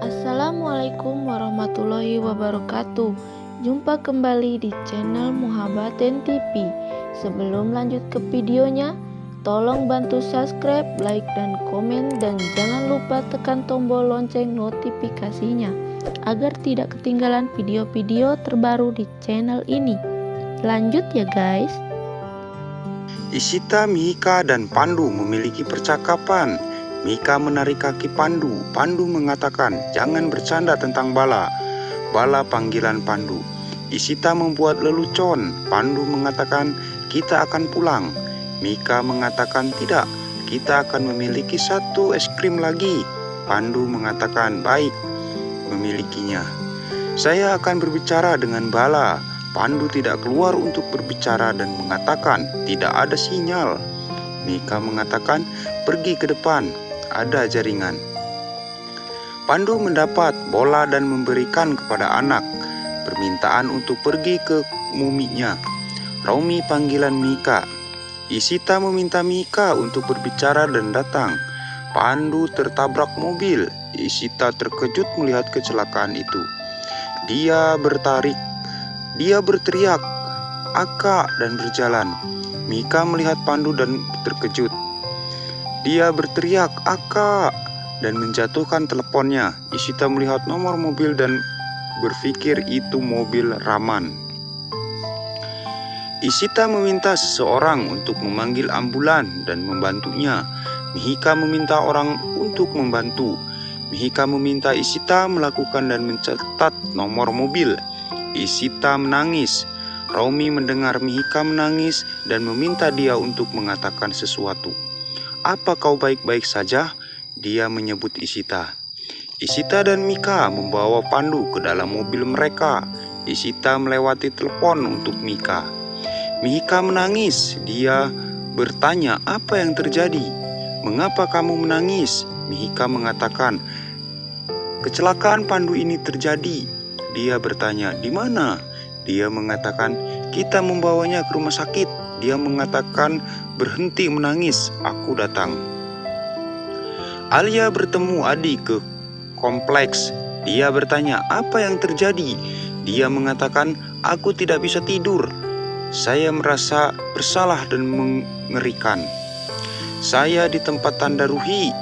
Assalamualaikum warahmatullahi wabarakatuh. Jumpa kembali di channel Muhabbaten TV. Sebelum lanjut ke videonya, tolong bantu subscribe, like, dan komen, dan jangan lupa tekan tombol lonceng notifikasinya agar tidak ketinggalan video-video terbaru di channel ini. Lanjut ya guys. Ishita, Mihika, dan Pandu memiliki percakapan. Mihika menarik kaki Pandu. Pandu mengatakan, "Jangan bercanda tentang Bala." Bala panggilan Pandu. Ishita membuat lelucon. Pandu mengatakan, "Kita akan pulang." Mihika mengatakan, "Tidak, kita akan memiliki satu es krim lagi." Pandu mengatakan, "Baik, memilikinya." "Saya akan berbicara dengan Bala." Pandu tidak keluar untuk berbicara dan mengatakan, "Tidak ada sinyal." Mihika mengatakan, "Pergi ke depan, ada jaringan." Pandu mendapat bola dan memberikan kepada anak. Permintaan untuk pergi ke muminya. Romi panggilan Mihika. Ishita meminta Mihika untuk berbicara dan datang. Pandu tertabrak mobil. Ishita terkejut melihat kecelakaan itu. Dia berteriak, "Aka!" dan berjalan. Mihika melihat Pandu dan terkejut. Dia berteriak, "Aka!" dan menjatuhkan teleponnya. Ishita melihat nomor mobil dan berpikir itu mobil Raman. Ishita meminta seseorang untuk memanggil ambulan dan membantunya. Mihika meminta orang untuk membantu. Mihika meminta Ishita melakukan dan mencatat nomor mobil. Ishita menangis. Romi mendengar Mihika menangis dan meminta dia untuk mengatakan sesuatu. "Apa kau baik-baik saja?" Dia menyebut Ishita. Ishita dan Mihika membawa Pandu ke dalam mobil mereka. Ishita melewati telepon untuk Mihika. Mihika menangis. Dia bertanya, "Apa yang terjadi? Mengapa kamu menangis?" Mihika mengatakan, "Kecelakaan Pandu ini terjadi." Dia bertanya, "Di mana?" Dia mengatakan, "Kita membawanya ke rumah sakit." Dia mengatakan, "Berhenti menangis, aku datang." Alia bertemu Adi ke kompleks. Dia bertanya, "Apa yang terjadi?" Dia mengatakan, "Aku tidak bisa tidur. Saya merasa bersalah dan mengerikan. Saya di tempat tanda Ruhi."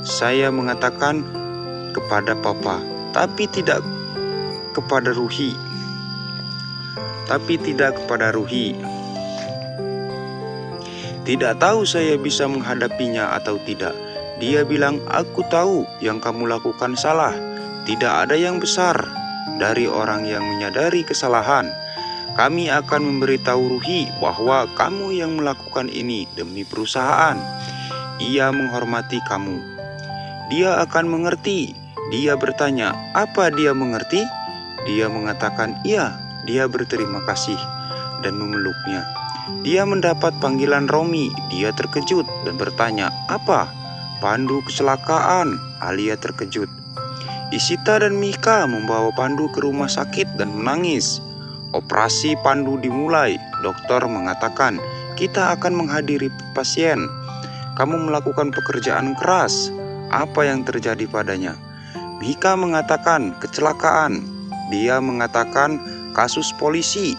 Saya mengatakan kepada Papa, tapi tidak kepada Ruhi. Tidak tahu saya bisa menghadapinya atau tidak. Dia bilang, "Aku tahu yang kamu lakukan salah. Tidak ada yang besar dari orang yang menyadari kesalahan. Kami akan memberitahu Ruhi bahwa kamu yang melakukan ini demi perusahaan. Ia menghormati kamu. Dia akan mengerti." Dia bertanya, "Apa dia mengerti?" Dia mengatakan, "Iya." Dia berterima kasih dan memeluknya. Dia mendapat panggilan Romi. Dia terkejut dan bertanya, "Apa?" "Pandu kecelakaan." Alia terkejut. Ishita dan Mihika membawa Pandu ke rumah sakit dan menangis. Operasi Pandu dimulai. Dokter mengatakan, "Kita akan menghadiri pasien. Kamu melakukan pekerjaan keras." "Apa yang terjadi padanya?" Mihika mengatakan, "Kecelakaan." Dia mengatakan, "Kasus polisi."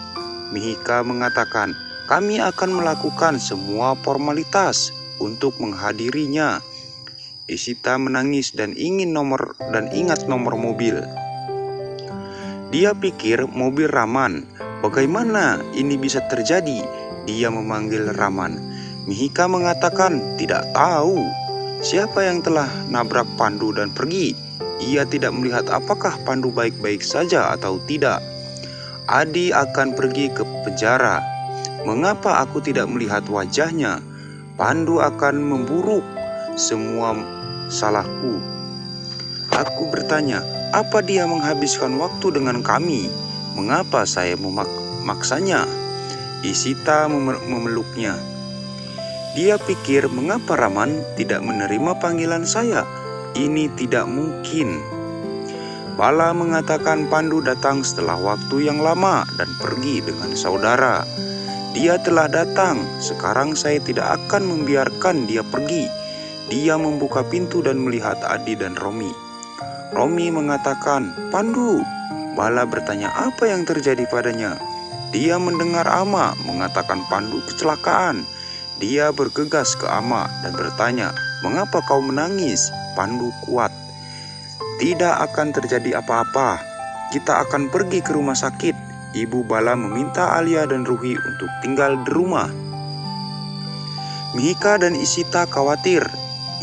Mihika mengatakan, "Kami akan melakukan semua formalitas untuk menghadirinya." Ishita menangis dan ingat nomor mobil. Dia pikir mobil Raman. Bagaimana ini bisa terjadi? Dia memanggil Raman. Mihika mengatakan, "Tidak tahu." Siapa yang telah nabrak Pandu dan pergi? Ia tidak melihat apakah Pandu baik-baik saja atau tidak. Adi akan pergi ke penjara. Mengapa aku tidak melihat wajahnya? Pandu akan memburuk semua salahku. Aku bertanya, apa dia menghabiskan waktu dengan kami? Mengapa saya memaksanya? Ishita memeluknya. Dia pikir, mengapa Raman tidak menerima panggilan saya? Ini tidak mungkin. Bala mengatakan Pandu datang setelah waktu yang lama dan pergi dengan saudara. Dia telah datang, sekarang saya tidak akan membiarkan dia pergi. Dia membuka pintu dan melihat Adi dan Romi. Romi mengatakan, "Pandu." Bala bertanya apa yang terjadi padanya. Dia mendengar Ama mengatakan Pandu kecelakaan. Dia bergegas ke Ama dan bertanya, "Mengapa kau menangis?" Pandu kuat. "Tidak akan terjadi apa-apa. Kita akan pergi ke rumah sakit." Ibu Bala meminta Alia dan Ruhi untuk tinggal di rumah. Mihika dan Isita khawatir.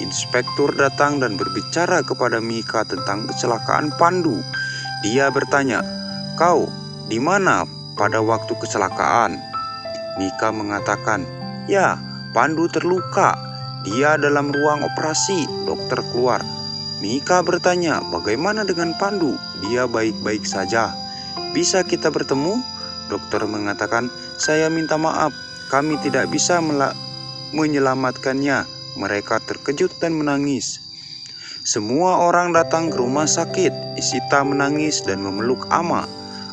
Inspektur datang dan berbicara kepada Mihika tentang kecelakaan Pandu. Dia bertanya, "Kau di mana pada waktu kecelakaan?" Mihika mengatakan, "Ya, Pandu terluka. Dia dalam ruang operasi." Dokter keluar. Mihika bertanya, "Bagaimana dengan Pandu?" "Dia baik-baik saja." "Bisa kita bertemu?" Dokter mengatakan, "Saya minta maaf, kami tidak bisa menyelamatkannya." Mereka terkejut dan menangis. Semua orang datang ke rumah sakit. Isita menangis dan memeluk Ama.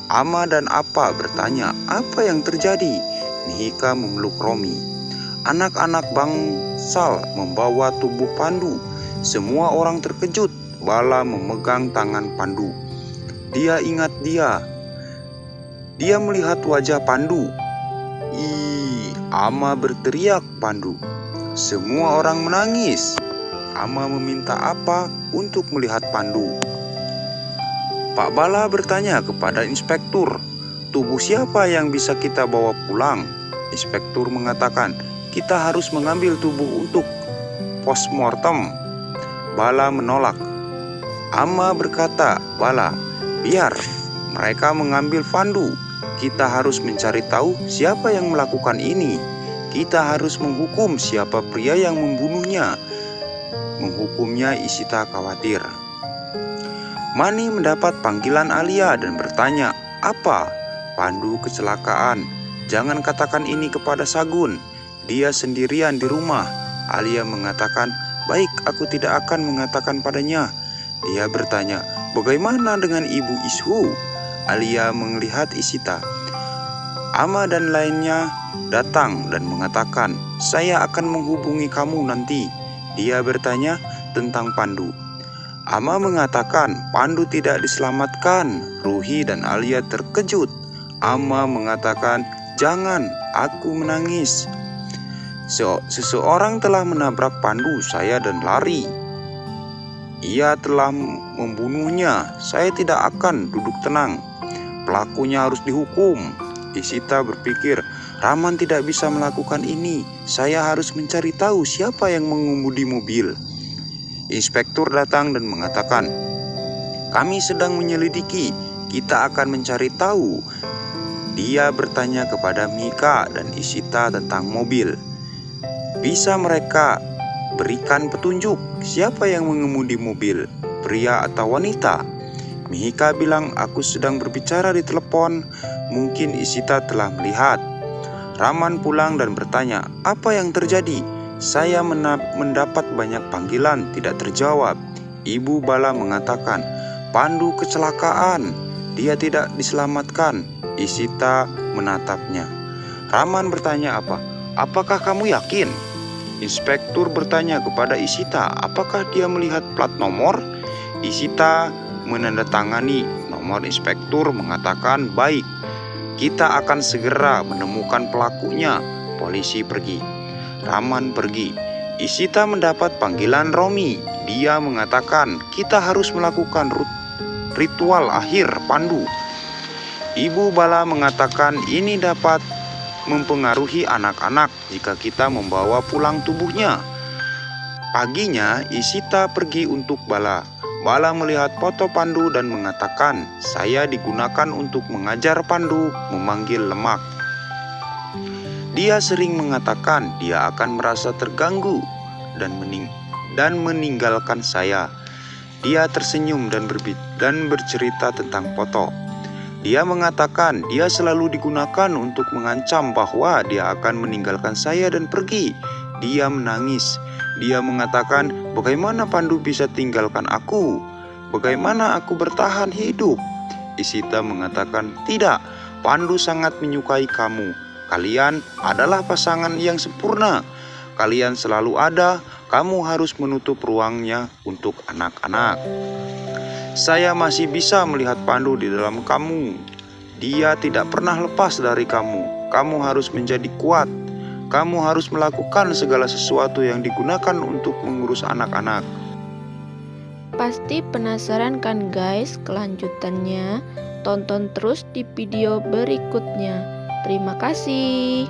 Ama dan Apa bertanya, "Apa yang terjadi?" Mihika memeluk Romi. Anak-anak bangsal membawa tubuh Pandu. Semua orang terkejut. Bala memegang tangan Pandu. Dia ingat dia. Dia melihat wajah Pandu. Ama berteriak Pandu. Semua orang menangis. Ama meminta Apa untuk melihat Pandu. Pak Bala bertanya kepada inspektur, "Tubuh siapa yang bisa kita bawa pulang?" Inspektur mengatakan, "Kita harus mengambil tubuh untuk postmortem." Bala menolak. Ama berkata, "Bala, biar mereka mengambil Pandu. Kita harus mencari tahu siapa yang melakukan ini. Kita harus menghukum siapa pria yang membunuhnya." Menghukumnya Isita khawatir. Mani mendapat panggilan Alia dan bertanya, "Apa?" "Pandu kecelakaan. Jangan katakan ini kepada Sagun. Dia sendirian di rumah." Alia mengatakan, "Baik, aku tidak akan mengatakan padanya." Dia bertanya, "Bagaimana dengan Ibu Ishu?" Alia melihat Isita. Ama dan lainnya datang dan mengatakan, "Saya akan menghubungi kamu nanti." Dia bertanya tentang Pandu. Ama mengatakan Pandu tidak diselamatkan. Ruhi dan Alia terkejut. Ama mengatakan, "Jangan, aku menangis. Seseorang telah menabrak Pandu saya dan lari. Ia telah membunuhnya. Saya tidak akan duduk tenang. Pelakunya harus dihukum." Isita berpikir, "Raman tidak bisa melakukan ini. Saya harus mencari tahu siapa yang mengemudi mobil." Inspektur datang dan mengatakan, "Kami sedang menyelidiki. Kita akan mencari tahu." Dia bertanya kepada Mihika dan Isita tentang mobil. Bisa mereka berikan petunjuk siapa yang mengemudi mobil, pria atau wanita? Mihika bilang, "Aku sedang berbicara di telepon. Mungkin Isita telah melihat." Raman pulang dan bertanya, "Apa yang terjadi? Saya mendapat banyak panggilan tidak terjawab." Ibu Bala mengatakan, "Pandu kecelakaan. Dia tidak diselamatkan." Isita menatapnya. Raman bertanya, "Apakah kamu yakin?" Inspektur bertanya kepada Isita, "Apakah dia melihat plat nomor?" Isita menandatangani. Nomor inspektur mengatakan, "Baik, kita akan segera menemukan pelakunya." Polisi pergi. Raman pergi. Isita mendapat panggilan Romi. Dia mengatakan, "Kita harus melakukan ritual akhir Pandu." Ibu Bala mengatakan ini dapat mempengaruhi anak-anak jika kita membawa pulang tubuhnya. Paginya Isita pergi untuk Bala. Bala melihat foto Pandu dan mengatakan, "Saya digunakan untuk mengajar Pandu memanggil lemak." Dia sering mengatakan dia akan merasa terganggu dan meninggalkan saya. Dia tersenyum dan bercerita tentang foto. Dia mengatakan dia selalu digunakan untuk mengancam bahwa dia akan meninggalkan saya dan pergi. Dia menangis. Dia mengatakan, "Bagaimana Pandu bisa tinggalkan aku? Bagaimana aku bertahan hidup?" Isita mengatakan, "Tidak, Pandu sangat menyukai kamu. Kalian adalah pasangan yang sempurna. Kalian selalu ada. Kamu harus menutup ruangnya untuk anak-anak." Saya masih bisa melihat Pandu di dalam kamu. Dia tidak pernah lepas dari kamu. Kamu harus menjadi kuat. Kamu harus melakukan segala sesuatu yang digunakan untuk mengurus anak-anak. Pasti penasaran kan guys kelanjutannya? Tonton terus di video berikutnya. Terima kasih.